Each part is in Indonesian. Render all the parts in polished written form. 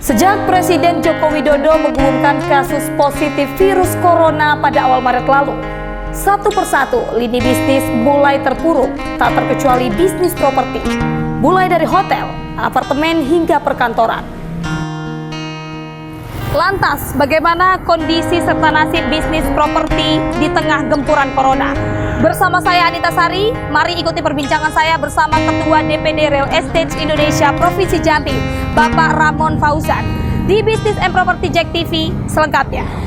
Sejak Presiden Joko Widodo mengumumkan kasus positif virus corona pada awal Maret lalu, satu persatu lini bisnis mulai terpuruk, tak terkecuali bisnis properti, mulai dari hotel, apartemen hingga perkantoran. Lantas, bagaimana kondisi serta nasib bisnis properti di tengah gempuran corona? Bersama saya Anita Sari, mari ikuti perbincangan saya bersama Ketua DPD Real Estate Indonesia Provinsi Jambi, Bapak Ramon Fauzan, di Bisnis and Property Jack TV selengkapnya.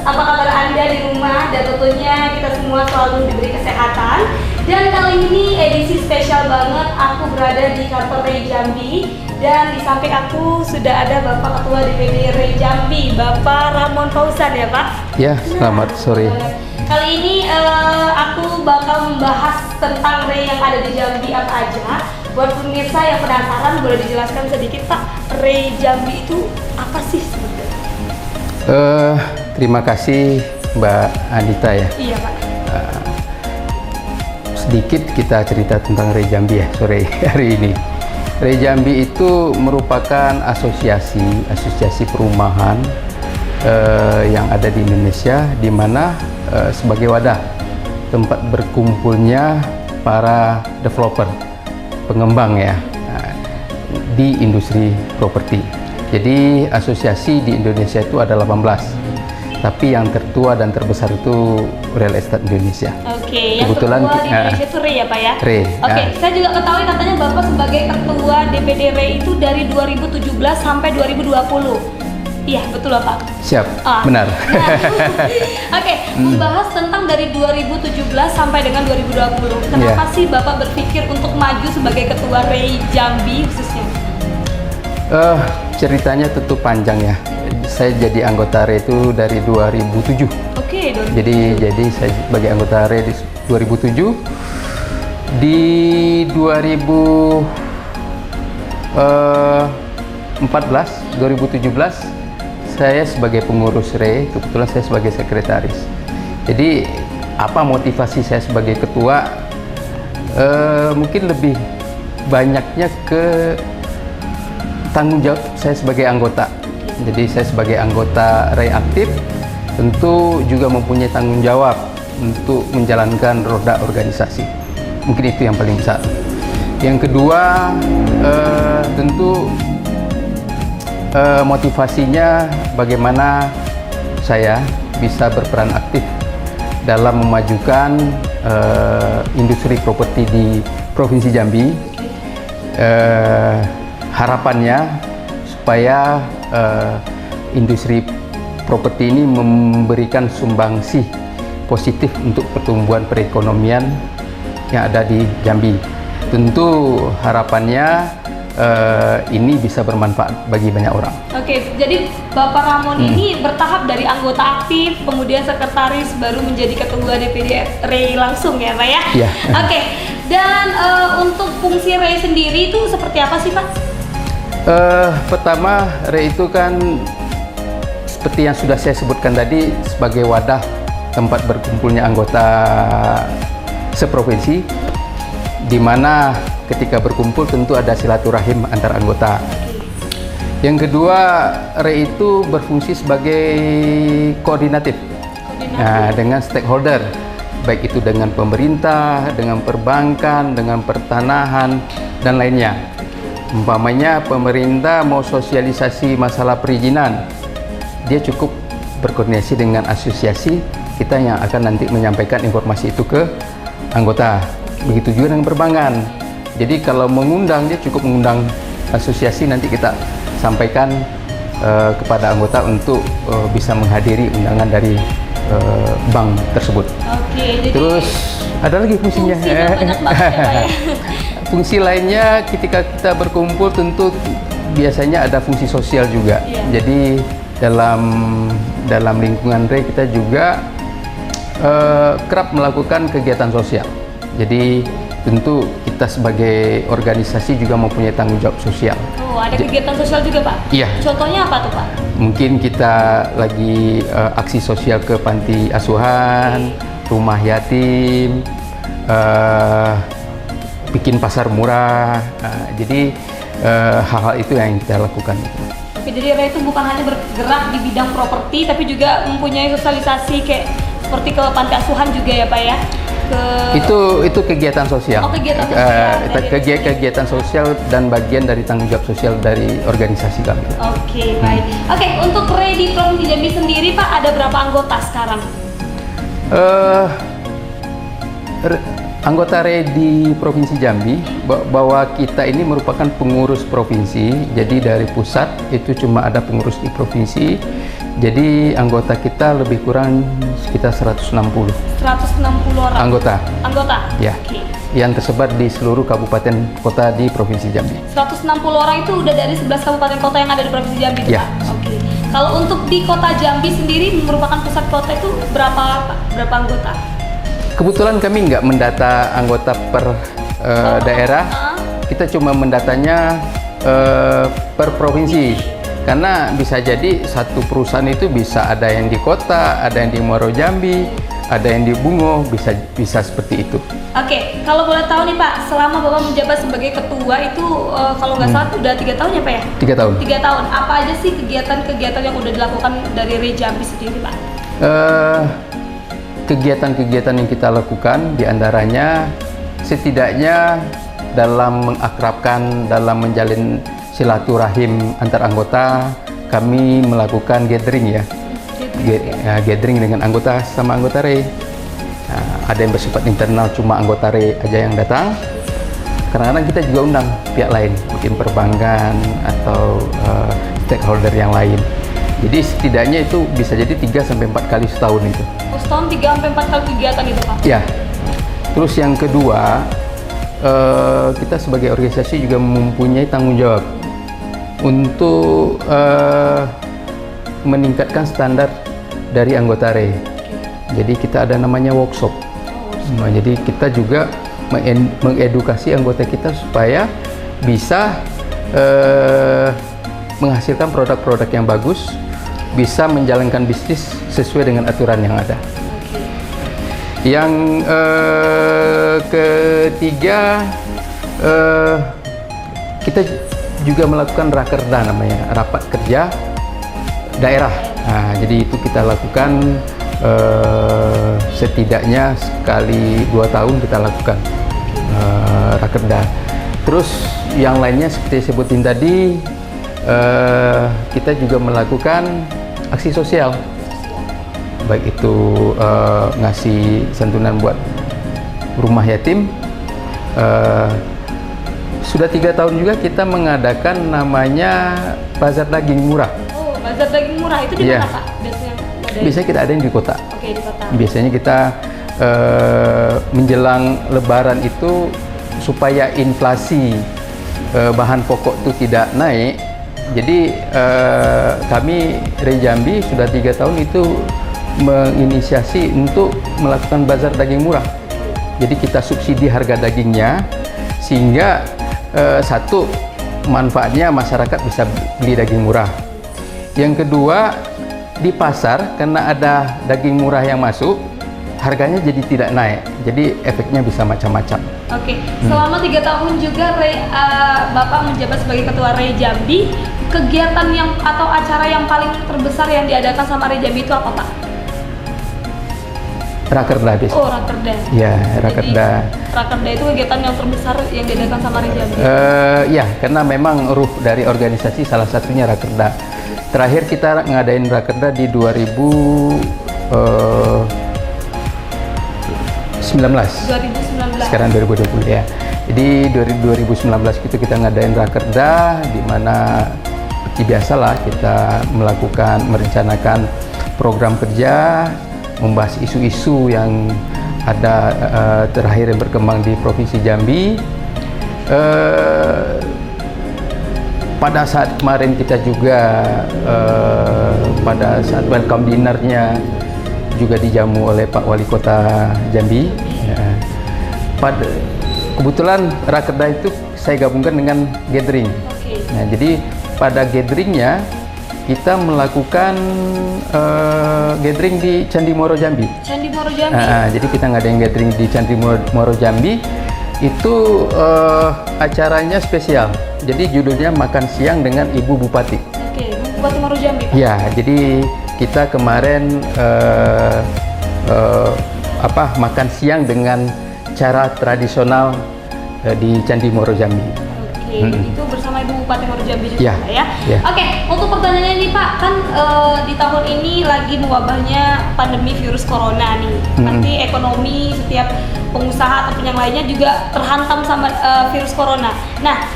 Apa kabar Anda di rumah? Dan tentunya kita semua selalu diberi kesehatan. Dan kali ini edisi spesial banget, aku berada di kantor Rei Jambi. Dan di samping aku sudah ada Bapak Ketua DPD Rei Jambi, Bapak Ramon Fauzan ya Pak? Ya, selamat sore. Kali ini aku bakal membahas tentang Rei yang ada di Jambi apa aja. Buat pemirsa yang penasaran, boleh dijelaskan sedikit Pak, Rei Jambi itu apa sih sebenarnya? Terima kasih Mbak Anita ya. Iya Pak. Sedikit kita cerita tentang Rei Jambi ya sore hari ini. Rei Jambi itu merupakan asosiasi perumahan yang ada di Indonesia, di mana sebagai wadah tempat berkumpulnya para developer, pengembang ya, di industri properti. Jadi asosiasi di Indonesia itu ada 18. Tapi yang tertua dan terbesar itu Real Estate Indonesia. Oke, yang kebetulan tertua di Indonesia itu Rei ya Pak ya? Rei. Oke, saya juga ketahui katanya Bapak sebagai ketua DPD Rei itu dari 2017 sampai 2020. Iya, betul lah Pak? Siap, benar. Nah, Oke, membahas tentang dari 2017 sampai dengan 2020. Kenapa sih Bapak berpikir untuk maju sebagai ketua Rei Jambi khususnya? Ceritanya tentu panjang ya. Saya jadi anggota Rei itu dari 2007. Oke, 2007. Jadi saya sebagai anggota Rei di 2007. Di 2017 saya sebagai pengurus Rei, kebetulan saya sebagai sekretaris. Jadi apa motivasi saya sebagai ketua? Mungkin lebih banyaknya ke tanggung jawab saya sebagai anggota. Jadi saya sebagai anggota Rei aktif tentu juga mempunyai tanggung jawab untuk menjalankan roda organisasi. Mungkin itu yang paling besar. Yang kedua tentu motivasinya bagaimana saya bisa berperan aktif dalam memajukan industri properti di Provinsi Jambi. Harapannya supaya industri properti ini memberikan sumbangsih positif untuk pertumbuhan perekonomian yang ada di Jambi. Tentu harapannya ini bisa bermanfaat bagi banyak orang. Oke, jadi Bapak Ramon ini bertahap dari anggota aktif, kemudian sekretaris, baru menjadi ketua DPD Rei langsung ya Pak ya? Iya. Oke, dan untuk fungsi Rei sendiri itu seperti apa sih Pak? Pertama, Rei itu kan seperti yang sudah saya sebutkan tadi, sebagai wadah tempat berkumpulnya anggota seprovinsi, di mana ketika berkumpul tentu ada silaturahim antar anggota. Yang kedua, Rei itu berfungsi sebagai koordinatif. Nah, dengan stakeholder, baik itu dengan pemerintah, dengan perbankan, dengan pertanahan, dan lainnya. Umpamanya pemerintah mau sosialisasi masalah perizinan, dia cukup berkoordinasi dengan asosiasi kita yang akan nanti menyampaikan informasi itu ke anggota. Begitu juga dengan perbankan. Jadi kalau mengundang, dia cukup mengundang asosiasi, nanti kita sampaikan kepada anggota untuk bisa menghadiri undangan dari bank tersebut. Oke, terus ada lagi fungsinya. Fungsi lainnya ketika kita berkumpul tentu biasanya ada fungsi sosial juga. Jadi dalam lingkungan Rei kita juga kerap melakukan kegiatan sosial. Jadi tentu kita sebagai organisasi juga mempunyai tanggung jawab sosial. Oh, ada kegiatan sosial juga, Pak? Iya. Contohnya apa tuh, Pak? Mungkin kita lagi aksi sosial ke panti asuhan, rumah yatim, bikin pasar murah. Jadi hal-hal itu yang kita lakukan. Oke, jadi Ray itu bukan hanya bergerak di bidang properti, tapi juga mempunyai sosialisasi kayak seperti ke panti asuhan juga ya, Pak ya? Itu kegiatan sosial. Oh, kegiatan sosial. Kegiatan sosial dan bagian dari tanggung jawab sosial dari organisasi kami. Oke, baik. Oke, untuk Ray di Provinsi Jambi sendiri, Pak, ada berapa anggota sekarang? Anggota Ray di Provinsi Jambi, bahwa kita ini merupakan pengurus provinsi, jadi dari pusat itu cuma ada pengurus di provinsi, jadi anggota kita lebih kurang sekitar 160. 160 orang? Anggota? Ya, Oke. yang tersebar di seluruh kabupaten kota di Provinsi Jambi. 160 orang itu udah dari 11 kabupaten kota yang ada di Provinsi Jambi, Ya. Pak? Oke. Kalau untuk di kota Jambi sendiri, merupakan pusat kota itu berapa anggota? Kebetulan kami nggak mendata anggota per daerah, kita cuma mendatanya per provinsi. Karena bisa jadi satu perusahaan itu bisa ada yang di kota, ada yang di Muaro Jambi, ada yang di Bungo, bisa seperti itu. Oke, kalau boleh tahu nih Pak, selama Bapak menjabat sebagai ketua itu kalau nggak salah udah 3 tahun ya Pak ya? 3 tahun. 3 tahun. Apa aja sih kegiatan-kegiatan yang udah dilakukan dari Ray Jambi sendiri Pak? Kegiatan-kegiatan yang kita lakukan diantaranya setidaknya dalam mengakrabkan, dalam menjalin silaturahim antar anggota, kami melakukan gathering ya. Gathering dengan anggota sama anggota Ray. Ada yang bersifat internal, cuma anggota Ray aja yang datang. Kadang-kadang kita juga undang pihak lain, mungkin perbankan atau stakeholder yang lain. Jadi setidaknya itu bisa jadi 3-4 kali setahun itu. Oh, setahun 3-4 kali kegiatan itu Pak? Ya. Terus yang kedua, kita sebagai organisasi juga mempunyai tanggung jawab untuk meningkatkan standar dari anggota Ray. Jadi kita ada namanya workshop. Nah, jadi kita juga mengedukasi anggota kita supaya bisa menghasilkan produk-produk yang bagus, bisa menjalankan bisnis sesuai dengan aturan yang ada. Yang ketiga, kita juga melakukan rakerda, namanya rapat kerja daerah. Nah, jadi itu kita lakukan setidaknya sekali 2 tahun kita lakukan rakerda. Terus yang lainnya seperti sebutin tadi, kita juga melakukan aksi sosial, baik itu ngasih santunan buat rumah yatim. Sudah 3 tahun juga kita mengadakan namanya bazar daging murah. Oh, bazar daging murah itu di mana Pak? Biasanya kita ada yang di kota. Oke, di kota. Biasanya kita menjelang Lebaran itu supaya inflasi bahan pokok itu tidak naik. Jadi kami Ray Jambi sudah 3 tahun itu menginisiasi untuk melakukan bazar daging murah. Jadi kita subsidi harga dagingnya sehingga satu, manfaatnya masyarakat bisa beli daging murah. Yang kedua, di pasar karena ada daging murah yang masuk, harganya jadi tidak naik. Jadi efeknya bisa macam-macam. Oke, selama 3 tahun juga Bapak menjabat sebagai ketua Ray Jambi, kegiatan yang atau acara yang paling terbesar yang diadakan sama Ray Jambi itu apa Pak? Rakerda biasanya. Oh, rakerda. Ya, rakerda. Jadi, rakerda itu kegiatan yang terbesar yang diadakan sama Ray Jambi. Ya, karena memang ruh dari organisasi salah satunya rakerda. Terakhir kita ngadain rakerda di 2019. Sekarang 2020 ya. Jadi 2019 itu kita ngadain rakerda, di mana seperti biasalah kita merencanakan program kerja, membahas isu-isu yang ada terakhir yang berkembang di Provinsi Jambi. Pada saat kemarin kita juga pada saat welcome dinner-nya juga dijamu oleh Pak Wali Kota Jambi. Ya. kebetulan Rakerda itu saya gabungkan dengan gathering. Oke. Nah, jadi pada gatheringnya kita melakukan gathering di Candi Moro Jambi. Candi Moro Jambi. Jadi kita ngadain gathering di Candi Moro Jambi. Itu acaranya spesial. Jadi judulnya Makan Siang dengan Ibu Bupati. Oke, Bupati Moro Jambi, Pak. Ya, jadi kita kemarin makan siang dengan cara tradisional di Candi Moro Jambi. Oke, itu bersama Ibu Bupati Moro Jambi juga Ya, ya. ya. Oke, untuk pertanyaannya nih Pak, kan di tahun ini lagi mewabahnya pandemi virus corona nih. Pasti ekonomi setiap pengusaha ataupun yang lainnya juga terhantam sama virus corona. Nah,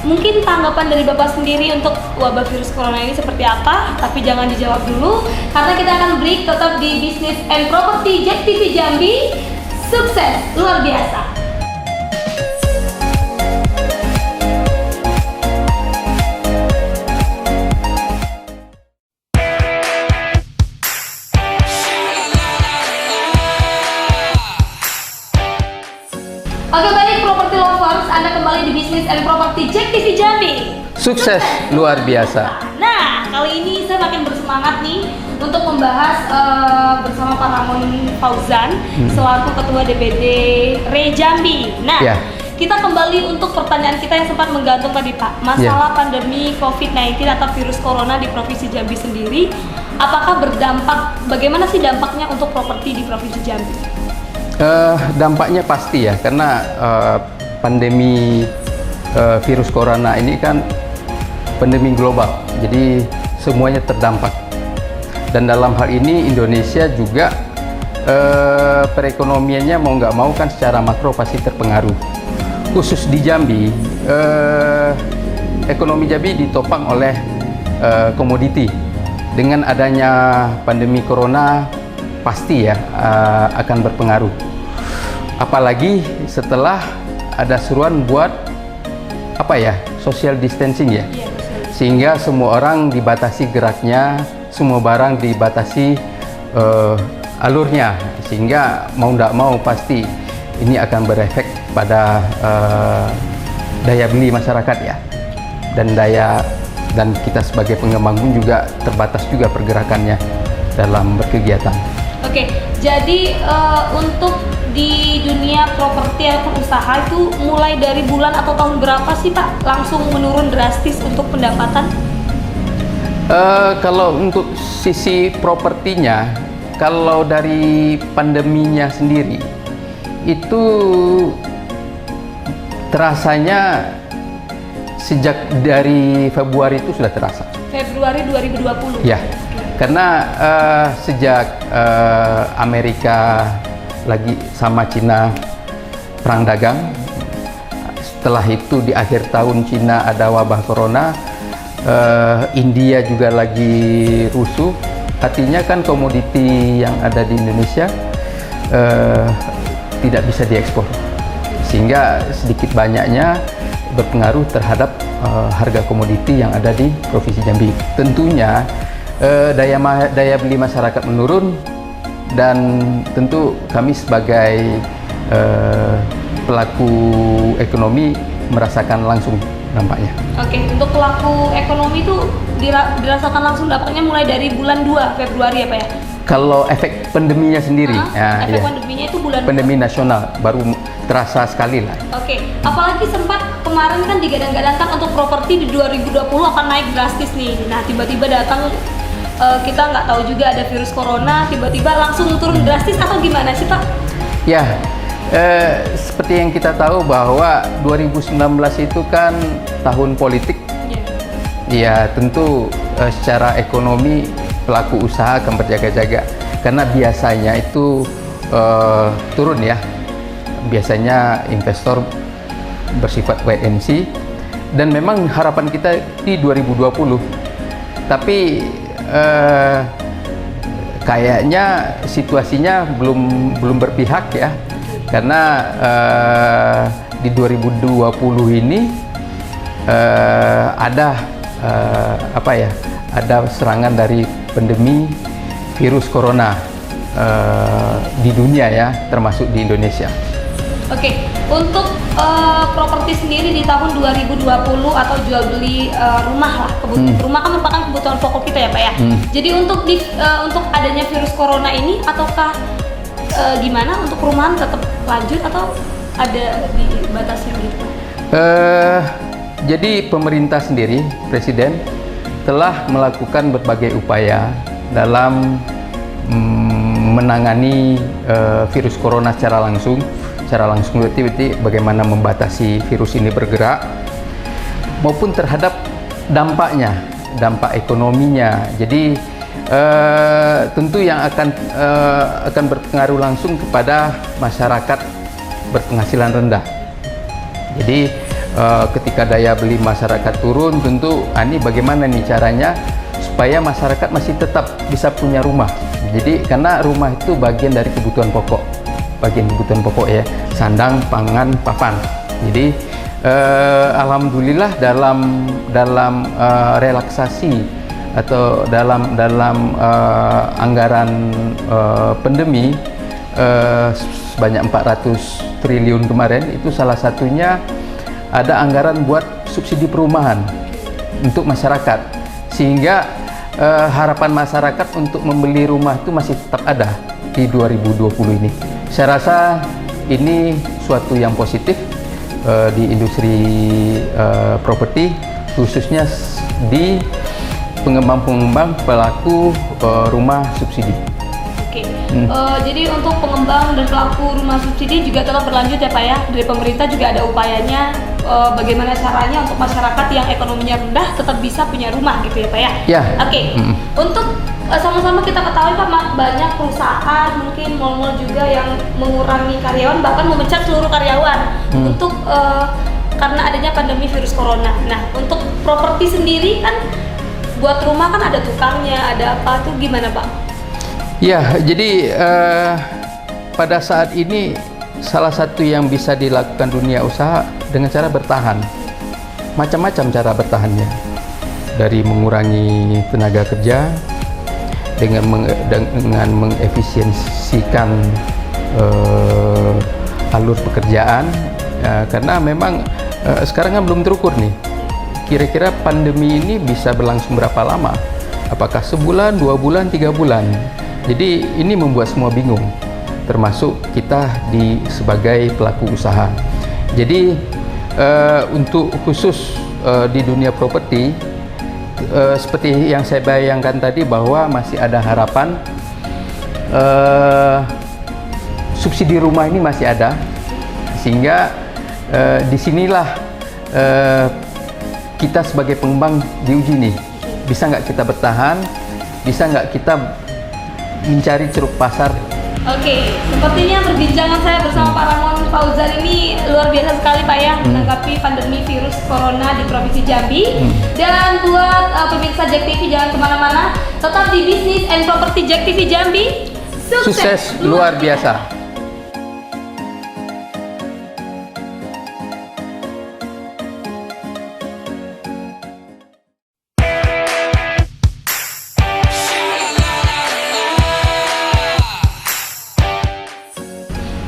mungkin tanggapan dari Bapak sendiri untuk wabah virus corona ini seperti apa? Tapi jangan dijawab dulu, karena kita akan break tetap di Business and Property JEK TV Jambi. Sukses luar biasa. Oke, baik property lovers, Anda kembali di Business and Property JEK TV Jambi. Sukses luar biasa. Nah, kali ini saya makin bersemangat nih untuk membahas bersama Pak Ramon Fauzan selaku Ketua DPD RE Jambi. Nah, Ya. kita kembali untuk pertanyaan kita yang sempat menggantung tadi Pak, masalah pandemi COVID-19 atau virus corona di Provinsi Jambi sendiri, apakah berdampak? Bagaimana sih dampaknya untuk properti di Provinsi Jambi? Dampaknya pasti ya, karena pandemi virus corona ini kan pandemi global, jadi semuanya terdampak. Dan dalam hal ini Indonesia juga perekonomiannya mau nggak mau kan secara makro pasti terpengaruh. Khusus di Jambi, ekonomi Jambi ditopang oleh komoditi. Dengan adanya pandemi corona pasti ya akan berpengaruh. Apalagi setelah ada seruan buat social distancing ya. Iya, betul. Sehingga semua orang dibatasi geraknya, semua barang dibatasi alurnya, sehingga mau tidak mau pasti ini akan berefek pada daya beli masyarakat ya, dan kita sebagai pengembang pun juga terbatas juga pergerakannya dalam berkegiatan. Oke, jadi untuk di dunia properti ataupun usaha itu mulai dari bulan atau tahun berapa sih Pak langsung menurun drastis untuk pendapatan? Kalau untuk sisi propertinya, kalau dari pandeminya sendiri itu terasanya sejak dari Februari itu sudah terasa. Februari 2020. Ya, karena sejak Amerika lagi sama Cina perang dagang, setelah itu di akhir tahun Cina ada wabah corona, India juga lagi rusuh, artinya kan komoditi yang ada di Indonesia tidak bisa diekspor, sehingga sedikit banyaknya berpengaruh terhadap harga komoditi yang ada di Provinsi Jambi. Tentunya daya beli masyarakat menurun, dan tentu kami sebagai pelaku ekonomi merasakan langsung dampaknya. Oke, untuk pelaku ekonomi itu dirasakan langsung dampaknya mulai dari bulan 2 Februari ya Pak ya? Kalau efek pandeminya sendiri, efek pandeminya itu bulan pandemi nasional baru terasa sekali lah. Oke, apalagi sempat kemarin kan digadang-gadangkan untuk properti di 2020 akan naik drastis nih. Nah, tiba-tiba datang kita nggak tahu juga ada virus corona, tiba-tiba langsung turun drastis atau gimana sih Pak? Ya, seperti yang kita tahu bahwa 2019 itu kan tahun politik. Ya, tentu secara ekonomi pelaku usaha akan berjaga-jaga, karena biasanya itu turun ya. Biasanya investor bersifat wait and see, dan memang harapan kita di 2020, tapi kayaknya situasinya belum berpihak ya, karena di 2020 ini ada ada serangan dari pandemi virus corona di dunia ya, termasuk di Indonesia. Oke, untuk properti sendiri di tahun 2020 atau jual beli rumah lah, rumah kan merupakan kebutuhan pokok kita ya Pak ya. Jadi untuk adanya virus corona ini ataukah gimana untuk perumahan tetap lanjut atau ada dibatasi gitu? Jadi pemerintah sendiri, Presiden telah melakukan berbagai upaya dalam menangani virus corona secara langsung berarti bagaimana membatasi virus ini bergerak maupun terhadap dampaknya, dampak ekonominya. Jadi tentu yang akan berpengaruh langsung kepada masyarakat berpenghasilan rendah. Jadi ketika daya beli masyarakat turun, tentu ini bagaimana nih caranya supaya masyarakat masih tetap bisa punya rumah. Jadi karena rumah itu bagian dari kebutuhan pokok, ya, sandang, pangan, papan. Jadi alhamdulillah dalam relaksasi atau dalam anggaran pandemi sebanyak 400 triliun kemarin, itu salah satunya ada anggaran buat subsidi perumahan untuk masyarakat, sehingga harapan masyarakat untuk membeli rumah itu masih tetap ada di 2020 ini. Saya rasa ini suatu yang positif di industri properti, khususnya di pengembang-pengembang pelaku rumah subsidi. Oke. Jadi untuk pengembang dan pelaku rumah subsidi juga tetap berlanjut ya Pak ya. Dari pemerintah juga ada upayanya bagaimana caranya untuk masyarakat yang ekonominya rendah tetap bisa punya rumah gitu ya Pak ya. Ya. Oke. Untuk sama-sama kita ketahui Pak, banyak perusahaan mungkin mal-mal juga yang mengurangi karyawan, bahkan memecat seluruh karyawan untuk karena adanya pandemi virus corona. Nah, untuk properti sendiri kan buat rumah kan ada tukangnya, ada apa tuh gimana Pak? Ya, jadi pada saat ini salah satu yang bisa dilakukan dunia usaha dengan cara bertahan. Macam-macam cara bertahannya. Dari mengurangi tenaga kerja, dengan mengefisiensikan alur pekerjaan, karena memang sekarang kan belum terukur nih. Kira-kira pandemi ini bisa berlangsung berapa lama? Apakah sebulan, 2 bulan, 3 bulan? Jadi ini membuat semua bingung, termasuk kita sebagai pelaku usaha. Jadi untuk khusus di dunia properti, seperti yang saya bayangkan tadi bahwa masih ada harapan, subsidi rumah ini masih ada, sehingga disinilah kita sebagai pengembang diuji nih, bisa nggak kita bertahan, bisa nggak kita mencari ceruk pasar. Oke, sepertinya perbincangan saya bersama Pak Ramon Fauzan ini luar biasa sekali Pak ya, menanggapi pandemi virus corona di Provinsi Jambi. Dan buat pemirsa JEK TV jangan kemana-mana, tetap di Bisnis and Property JEK TV Jambi. Sukses luar biasa.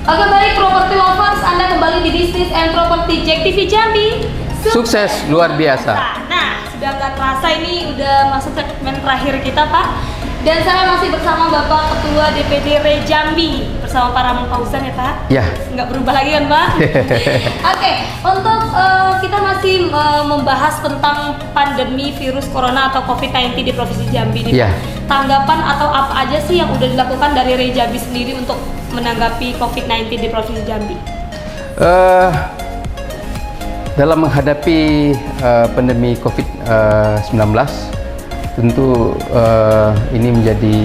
Oke baik, property lovers, Anda kembali di Bisnis and Property JEK TV Jambi. Sukses luar biasa. Nah, sudah nggak terasa ini udah masuk segmen terakhir kita Pak. Dan saya masih bersama Bapak Ketua DPD RE Jambi bersama Pak Ramon Fauzan ya Pak. Ya. Nggak berubah lagi kan Pak? Oke, untuk kita masih membahas tentang pandemi virus corona atau COVID-19 di Provinsi Jambi. Ya. Tanggapan atau apa aja sih yang udah dilakukan dari RE Jambi sendiri untuk menanggapi COVID-19 di Provinsi Jambi? Dalam menghadapi pandemi COVID-19, tentu ini menjadi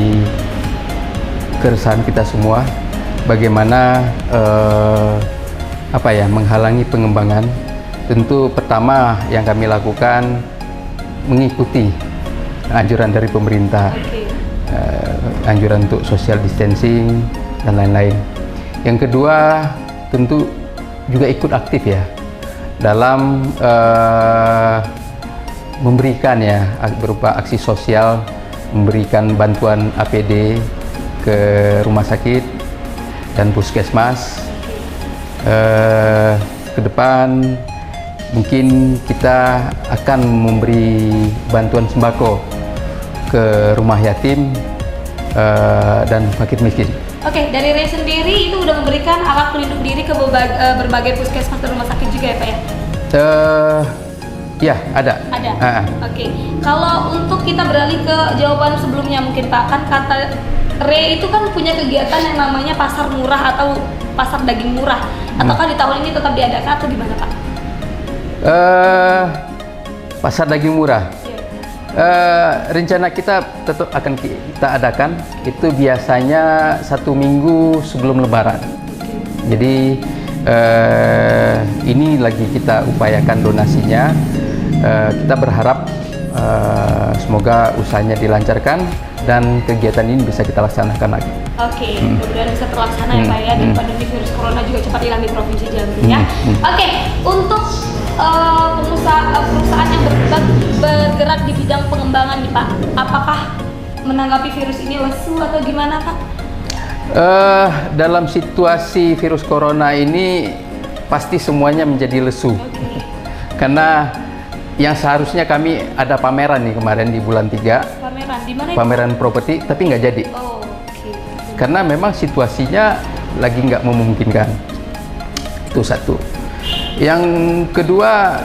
keresahan kita semua. Bagaimana menghalangi pengembangan. Tentu pertama yang kami lakukan mengikuti anjuran dari pemerintah, anjuran untuk social distancing dan lain-lain. Yang kedua tentu juga ikut aktif ya dalam memberikan ya berupa aksi sosial, memberikan bantuan APD ke rumah sakit dan puskesmas, ke depan mungkin kita akan memberi bantuan sembako ke rumah yatim dan fakir miskin. Oke, dari Ray sendiri itu udah memberikan alat pelindung diri ke berbagai puskesmas dan rumah sakit juga ya Pak ya? Ya, ada. Ada. Oke. Kalau untuk kita beralih ke jawaban sebelumnya mungkin Pak, kan kata Ray itu kan punya kegiatan yang namanya pasar murah atau pasar daging murah. Ataukah di tahun ini tetap diadakan atau gimana Pak? Pasar daging murah. Rencana kita tetap akan kita adakan itu biasanya 1 minggu sebelum Lebaran. Jadi ini lagi kita upayakan donasinya. Kita berharap semoga usahanya dilancarkan dan kegiatan ini bisa kita laksanakan lagi. Oke, mudah-mudahan bisa terlaksana ya Pak ya, dan pandemi virus corona juga cepat hilang di Provinsi Jambi ya. Oke, untuk perusahaan yang bergerak di bidang pengembangan nih Pak, apakah menanggapi virus ini lesu atau gimana Pak? Dalam situasi virus corona ini pasti semuanya menjadi lesu. Karena yang seharusnya kami ada pameran nih kemarin di bulan 3. Pameran di mana? Pameran properti, tapi nggak jadi. Oh, okay. Karena memang situasinya lagi nggak memungkinkan. Itu satu. Yang kedua,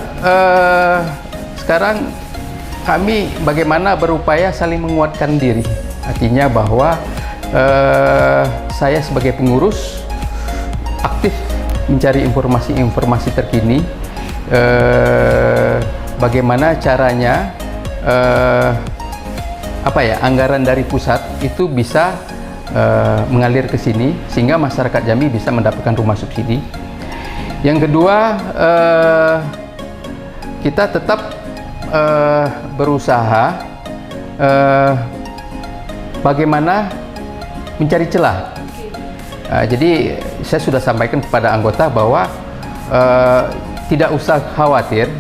sekarang kami bagaimana berupaya saling menguatkan diri. Artinya bahwa saya sebagai pengurus aktif mencari informasi-informasi terkini. Bagaimana caranya anggaran dari pusat itu bisa mengalir ke sini sehingga masyarakat Jambi bisa mendapatkan rumah subsidi. Yang kedua, kita tetap berusaha bagaimana mencari celah. Jadi saya sudah sampaikan kepada anggota bahwa tidak usah khawatir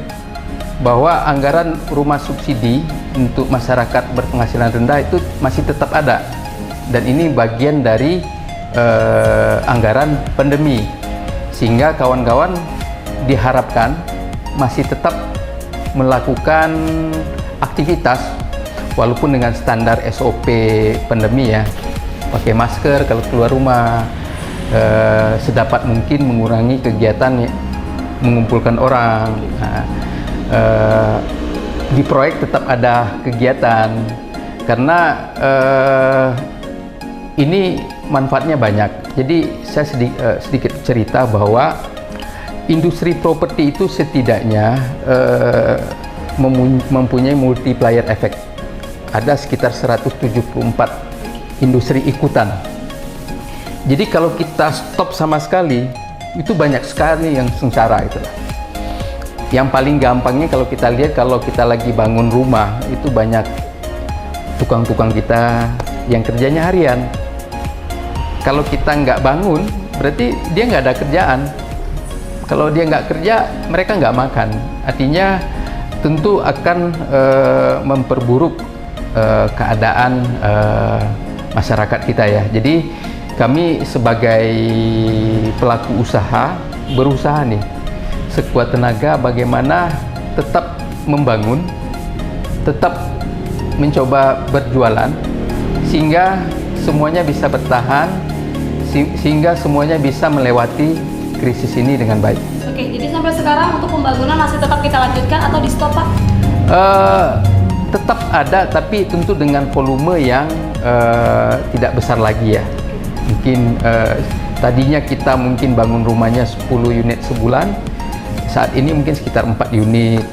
bahwa anggaran rumah subsidi untuk masyarakat berpenghasilan rendah itu masih tetap ada, dan ini bagian dari anggaran pandemi, sehingga kawan-kawan diharapkan masih tetap melakukan aktivitas walaupun dengan standar SOP pandemi ya, pakai masker kalau keluar rumah, sedapat mungkin mengurangi kegiatan mengumpulkan orang. Di proyek tetap ada kegiatan karena ini manfaatnya banyak. Jadi saya sedikit cerita bahwa industri properti itu setidaknya mempunyai multiplier effect. Ada sekitar 174 industri ikutan. Jadi kalau kita stop sama sekali, itu banyak sekali yang sengsara itu. Yang paling gampangnya kalau kita lihat, kalau kita lagi bangun rumah, itu banyak tukang-tukang kita yang kerjanya harian. Kalau kita nggak bangun, berarti dia nggak ada kerjaan. Kalau dia nggak kerja, mereka nggak makan. Artinya tentu akan memperburuk keadaan masyarakat kita ya. Jadi kami sebagai pelaku usaha berusaha nih sekuat tenaga bagaimana tetap membangun, tetap mencoba berjualan sehingga semuanya bisa bertahan, sehingga semuanya bisa melewati krisis ini dengan baik. Oke, jadi sampai sekarang untuk pembangunan masih tetap kita lanjutkan atau di stop Pak? Tetap ada, tapi tentu dengan volume yang tidak besar lagi ya. Mungkin tadinya kita mungkin bangun rumahnya 10 unit sebulan, saat ini mungkin sekitar 4 unit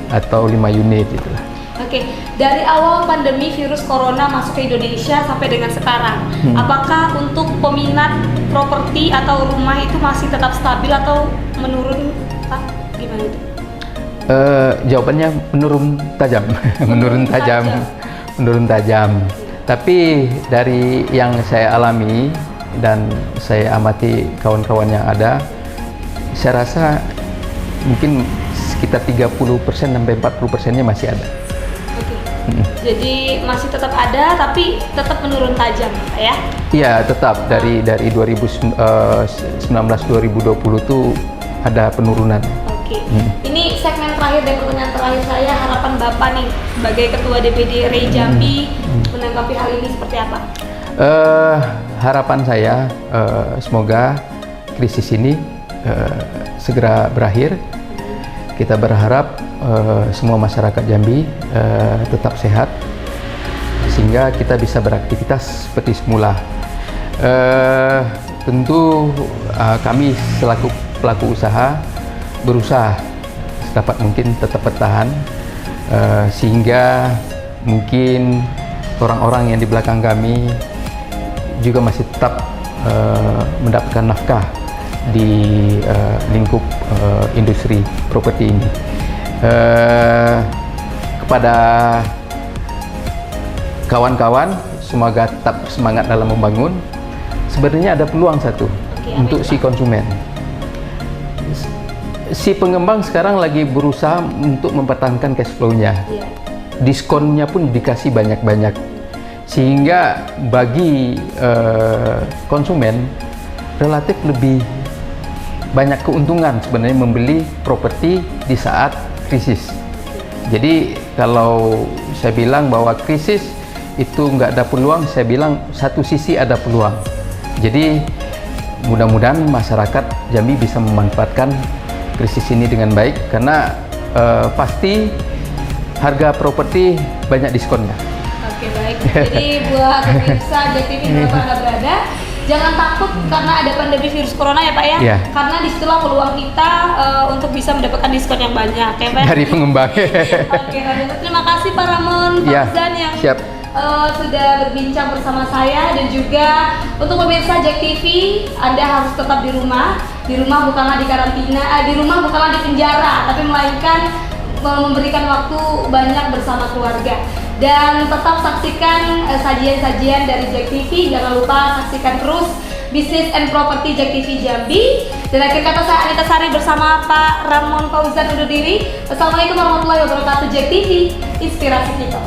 atau 5 unit itulah. Oke, dari awal pandemi virus corona masuk ke Indonesia sampai dengan sekarang, apakah untuk peminat properti atau rumah itu masih tetap stabil atau menurun Pak? Gimana itu? Jawabannya menurun tajam. menurun tajam. Tapi dari yang saya alami dan saya amati kawan-kawan yang ada, saya rasa mungkin sekitar 30% sampai 40%-nya masih ada. Oke. Jadi masih tetap ada tapi tetap menurun tajam ya? Iya, tetap dari 2019 2020 tuh ada penurunan. Oke. Ini segmen terakhir dan pertanyaan terakhir saya, harapan Bapak nih sebagai Ketua DPD RI Jambi menanggapi hal ini seperti apa? Harapan saya semoga krisis ini segera berakhir. Kita berharap semua masyarakat Jambi tetap sehat sehingga kita bisa beraktivitas seperti semula. Tentu kami selaku pelaku usaha berusaha sedapat mungkin tetap bertahan sehingga mungkin orang-orang yang di belakang kami juga masih tetap mendapatkan nafkah di lingkup industri properti ini. Kepada kawan-kawan, semoga tetap semangat dalam membangun. Sebenarnya ada peluang satu untuk si konsumen. Si pengembang sekarang lagi berusaha untuk mempertahankan cash flow-nya. Diskonnya pun dikasih banyak-banyak, sehingga bagi konsumen relatif lebih banyak keuntungan sebenarnya membeli properti di saat krisis. Jadi kalau saya bilang bahwa krisis itu nggak ada peluang, saya bilang satu sisi ada peluang. Jadi mudah-mudahan masyarakat Jambi bisa memanfaatkan krisis ini dengan baik, karena pasti harga properti banyak diskonnya. Oke, baik. Jadi buat pemirsa JTV dimanapun Anda berada, jangan takut karena ada pandemi virus corona ya Pak ya. Yeah. Karena disitulah peluang kita untuk bisa mendapatkan diskon yang banyak ya Pak. Dari pengembang. Oke, terima kasih Pak Ramon Fauzan yang siap. Sudah berbincang bersama saya, dan juga untuk pemirsa JEK TV, Anda harus tetap di rumah. Di rumah bukanlah di karantina, di rumah bukanlah di penjara, tapi melainkan memberikan waktu banyak bersama keluarga. Dan tetap saksikan sajian-sajian dari JEK TV. Jangan lupa saksikan terus Bisnis and Property JEK TV Jambi. Dan akhir kata saya Anita Sari bersama Pak Ramon Fauzan undur diri. Wassalamualaikum warahmatullahi wabarakatuh. JEK TV, inspirasi kita.